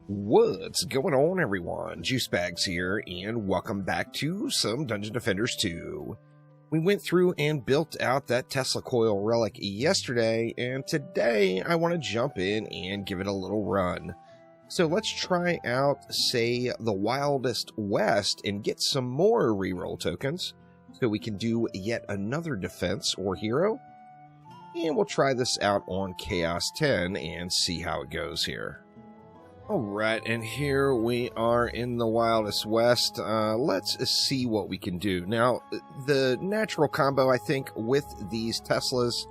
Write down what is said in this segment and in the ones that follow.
What's going on, everyone? Juicebags here, and welcome back to some Dungeon Defenders 2. We went through and built out that Tesla coil relic yesterday, and today I want to jump in and give it a little run. So let's try out, say, the Wildest West and get some more reroll tokens so we can do yet another defense or hero. And we'll try this out on Chaos 10 and see how it goes here. Alright, and here we are in the Wildest West. Let's see what we can do. Now, the natural combo, I think, with these Teslas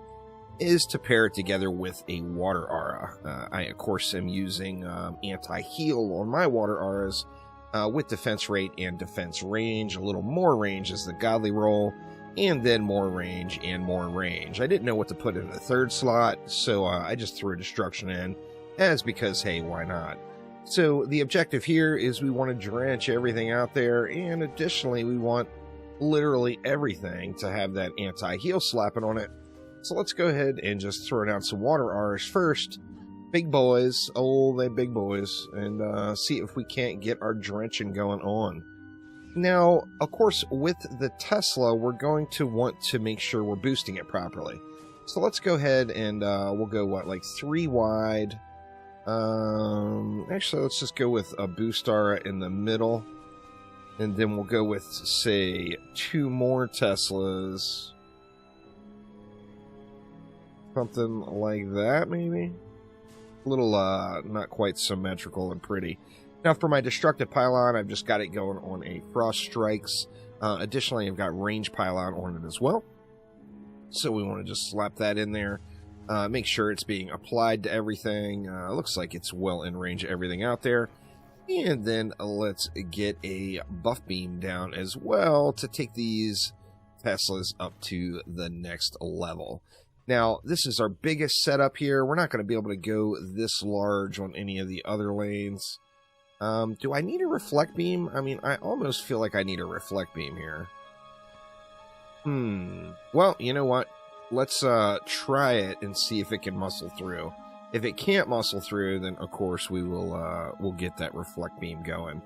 is to pair it together with a water aura. I, of course, am using anti-heal on my water auras with defense rate and defense range. A little more range is the godly roll, and then more range and more range. I didn't know what to put in the third slot, so I just threw destruction in. As because, hey, why not? So the objective here is we want to drench everything out there, and additionally we want literally everything to have that anti-heal slapping on it. So let's go ahead and just throw down some water R's first. Big boys, oh, they big boys, and see if we can't get our drenching going on. Now, of course, with the Tesla, we're going to want to make sure we're boosting it properly. So let's go ahead and we'll go, what, like 3 wide. Actually, let's just go with a boost aura in the middle, and then we'll go with, say, 2 more Teslas, something like that, maybe. A little, not quite symmetrical and pretty. Now, for my destructive pylon, I've just got it going on a frost strikes. Additionally, I've got range pylon on it as well, so we want to just slap that in there. Make sure it's being applied to everything. Looks like it's well in range of everything out there. And then let's get a buff beam down as well to take these Teslas up to the next level. Now, this is our biggest setup here. We're not going to be able to go this large on any of the other lanes. Do I need a reflect beam? I mean, I almost feel like I need a reflect beam here. Well, you know what? Let's try it and see if it can muscle through. If it can't muscle through, then of course we will we'll get that reflect beam going.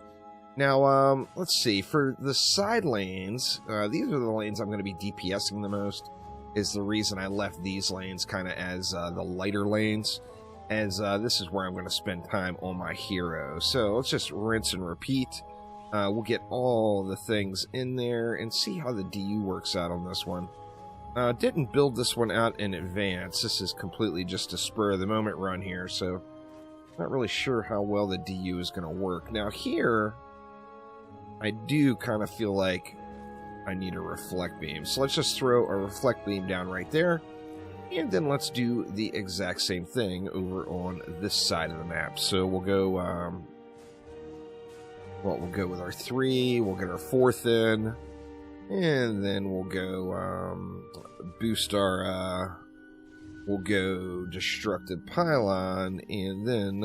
Now, let's see. For the side lanes, these are the lanes I'm going to be DPSing the most. Is the reason I left these lanes kind of as the lighter lanes, as this is where I'm going to spend time on my hero. So let's just rinse and repeat. We'll get all the things in there and see how the DU works out on this one. Didn't build this one out in advance. This is completely just a spur-of-the-moment run here, so not really sure how well the DU is going to work. Now here, I do kind of feel like I need a reflect beam. So let's just throw a reflect beam down right there, and then let's do the exact same thing over on this side of the map. So we'll go, well, we'll go with our 3, we'll get our 4th in, and then we'll go boost our, we'll go destructive pylon, and then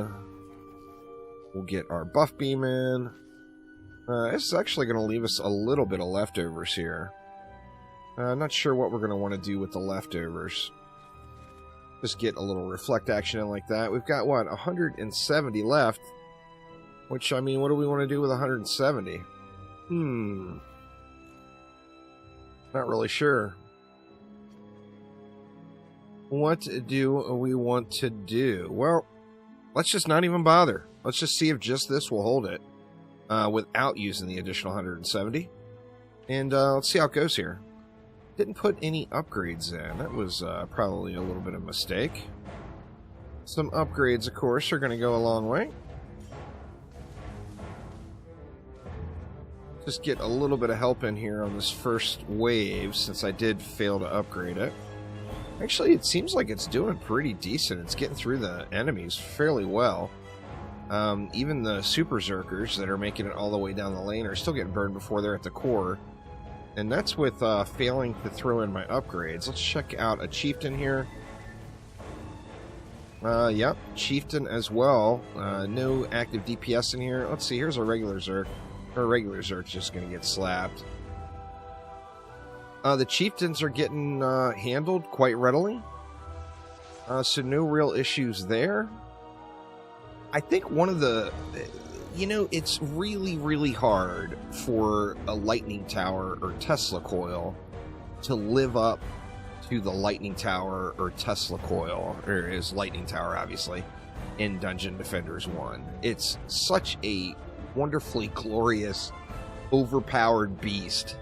we'll get our buff beam in. This is actually going to leave us a little bit of leftovers here. Not sure what we're going to want to do with the leftovers. Just get a little reflect action in like that. We've got, what, 170 left? Which, I mean, what do we want to do with 170? Not really sure. What do we want to do? Well, let's just not even bother. Let's just see if just this will hold it without using the additional 170. And let's see how it goes here. Didn't put any upgrades in. That was probably a little bit of a mistake. Some upgrades, of course, are going to go a long way. Just get a little bit of help in here on this first wave, since I did fail to upgrade it. Actually, it seems like it's doing pretty decent. It's getting through the enemies fairly well. Even the super Zerkers that are making it all the way down the lane are still getting burned before they're at the core. And that's with failing to throw in my upgrades. Let's check out a Chieftain here. Yep, Chieftain as well. No active DPS in here. Let's see, here's a regular Zerk. Our regular Zerk's just going to get slapped. The Chieftains are getting handled quite readily. So no real issues there. I think one of the, it's really, really hard for a lightning tower or Tesla coil to live up to the lightning tower or Tesla coil, or is lightning tower, obviously, in Dungeon Defenders 1. It's such a wonderfully glorious, overpowered beast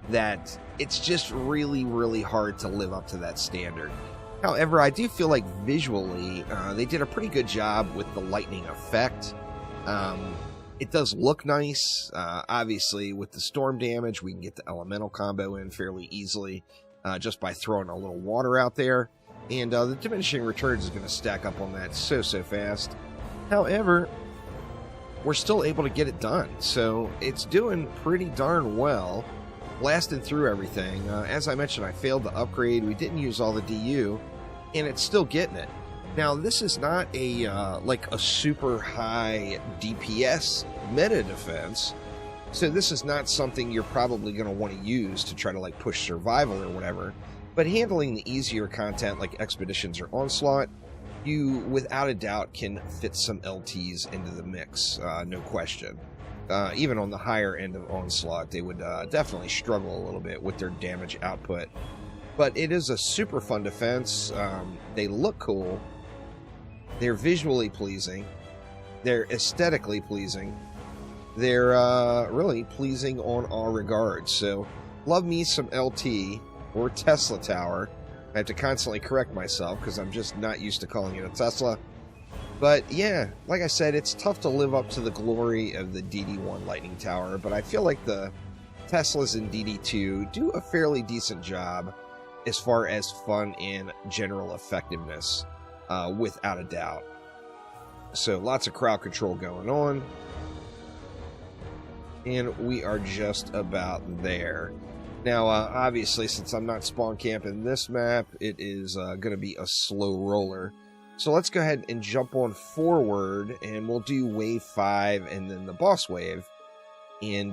that it's just really, really hard to live up to that standard. However, I do feel like visually, they did a pretty good job with the lightning effect. It does look nice. Obviously, with the storm damage, we can get the elemental combo in fairly easily just by throwing a little water out there. And the diminishing returns is going to stack up on that so fast. However, we're still able to get it done. So it's doing pretty darn well, blasting through everything. As I mentioned, I failed to upgrade. We didn't use all the DU, and it's still getting it. Now, this is not a like a super high DPS meta defense, so this is not something you're probably going to want to use to try to like push survival or whatever. But handling the easier content like Expeditions or Onslaught, you without a doubt can fit some LTs into the mix, no question. Even on the higher end of Onslaught, they would definitely struggle a little bit with their damage output. But it is a super fun defense. They look cool. They're visually pleasing. They're aesthetically pleasing. They're really pleasing on all regards. So, love me some LT or Tesla Tower. I have to constantly correct myself because I'm just not used to calling it a Tesla. But yeah, like I said, it's tough to live up to the glory of the DD1 Lightning Tower, but I feel like the Teslas in DD2 do a fairly decent job as far as fun and general effectiveness, without a doubt. So lots of crowd control going on. And we are just about there. Now, obviously, since I'm not spawn camping this map, it is going to be a slow roller. So let's go ahead and jump on forward, and we'll do wave 5 and then the boss wave. And,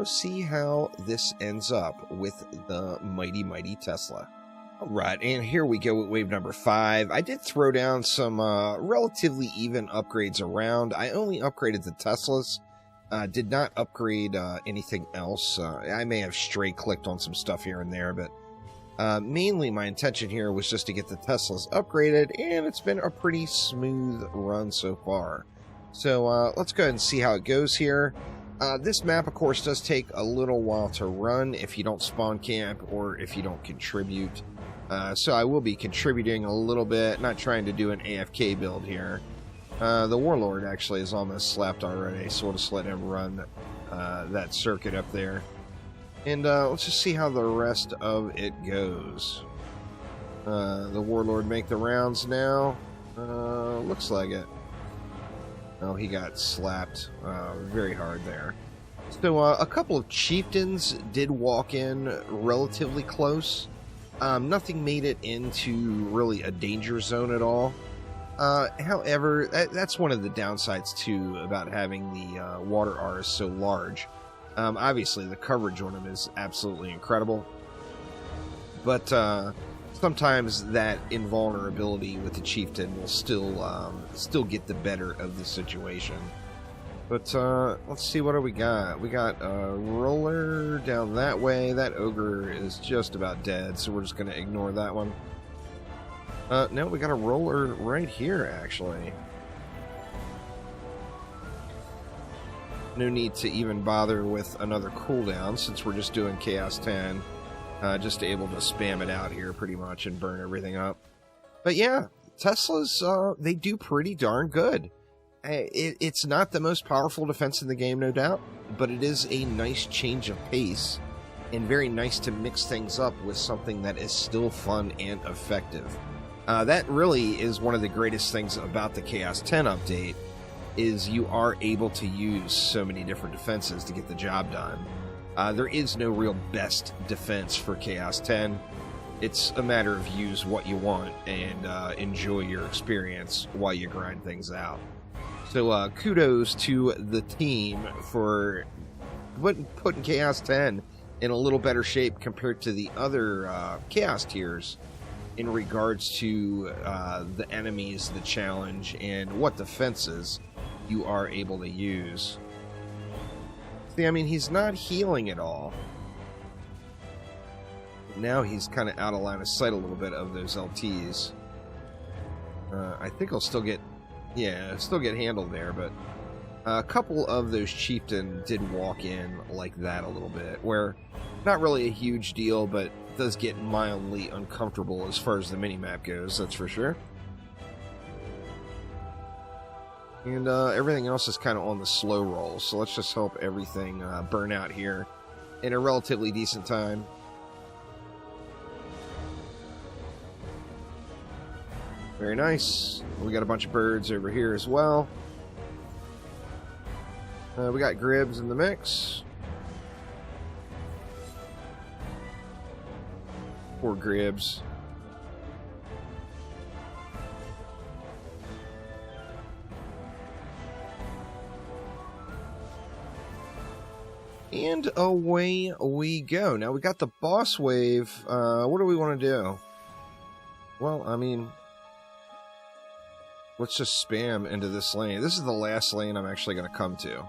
see how this ends up with the mighty, mighty Tesla. Alright, and here we go with wave number 5. I did throw down some relatively even upgrades around. I only upgraded the Teslas. Did not upgrade anything else. I may have stray clicked on some stuff here and there, but mainly my intention here was just to get the Teslas upgraded, and it's been a pretty smooth run so far. So let's go ahead and see how it goes here. This map, of course, does take a little while to run if you don't spawn camp or if you don't contribute. So I will be contributing a little bit, not trying to do an AFK build here. The Warlord actually is almost slapped already, so we'll just let him run that circuit up there. And let's just see how the rest of it goes. The Warlord make the rounds now. Looks like it. Oh, he got slapped very hard there. So a couple of chieftains did walk in relatively close. Nothing made it into really a danger zone at all. However, that's one of the downsides too about having the water R's so large. Obviously, the coverage on them is absolutely incredible, but sometimes that invulnerability with the chieftain will still get the better of the situation. But let's see, what do we got? We got a roller down that way. That ogre is just about dead, so we're just going to ignore that one. No, we got a roller right here, actually. No need to even bother with another cooldown since we're just doing Chaos 10. Just able to spam it out here pretty much and burn everything up. But yeah, Teslas, they do pretty darn good. It's not the most powerful defense in the game, no doubt, but it is a nice change of pace and very nice to mix things up with something that is still fun and effective. That really is one of the greatest things about the Chaos 10 update, is you are able to use so many different defenses to get the job done. There is no real best defense for Chaos 10. It's a matter of use what you want and enjoy your experience while you grind things out. So kudos to the team for putting Chaos 10 in a little better shape compared to the other Chaos tiers in regards to the enemies, the challenge, and what defenses you are able to use. See, I mean, he's not healing at all. Now he's kind of out of line of sight a little bit of those LTs. I think he'll still get, yeah, still get handled there, but a couple of those chieftain did walk in like that a little bit, where not really a huge deal, but it does get mildly uncomfortable as far as the minimap goes, that's for sure. And everything else is kind of on the slow roll, so let's just hope everything burn out here in a relatively decent time. Very nice. We got a bunch of birds over here as well. We got Gribs in the mix. Poor Gribs. And away we go. Now we got the boss wave. What do we want to do? Well, I mean, let's just spam into this lane. This is the last lane I'm actually going to come to.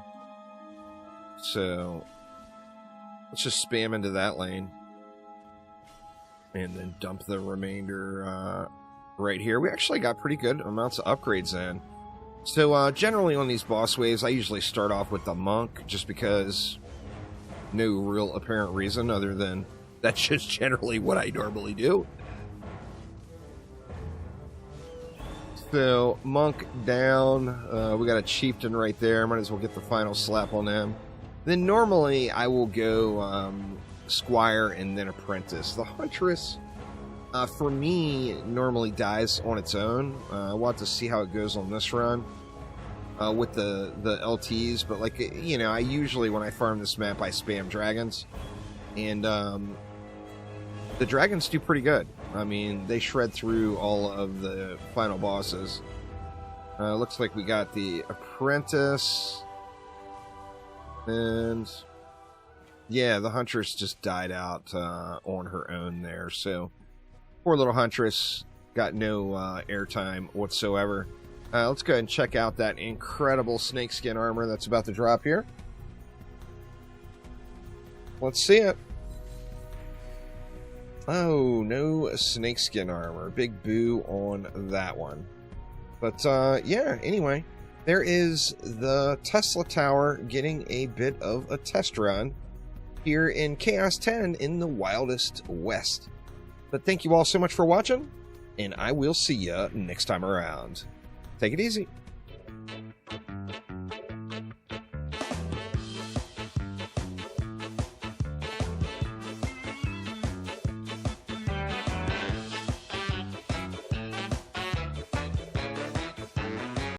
So, let's just spam into that lane. And then dump the remainder right here. We actually got pretty good amounts of upgrades in. So, generally on these boss waves, I usually start off with the monk, just because no real apparent reason other than that's just generally what I normally do. So, monk down. We got a chieftain right there. Might as well get the final slap on him. Then normally I will go squire and then apprentice. The huntress, for me, normally dies on its own. We'll have to see how it goes on this run with the LTs. But, like, you know, I usually, when I farm this map, I spam dragons. And the dragons do pretty good. I mean, they shred through all of the final bosses. Looks like we got the apprentice. And yeah, the huntress just died out on her own there. So poor little huntress got no airtime whatsoever. Let's go ahead and check out that incredible snakeskin armor that's about to drop here. Let's see it. Oh, no snakeskin armor. Big boo on that one. But, yeah, anyway. There is the Tesla Tower getting a bit of a test run here in Chaos 10 in the Wildest West. But thank you all so much for watching, and I will see ya next time around. Take it easy.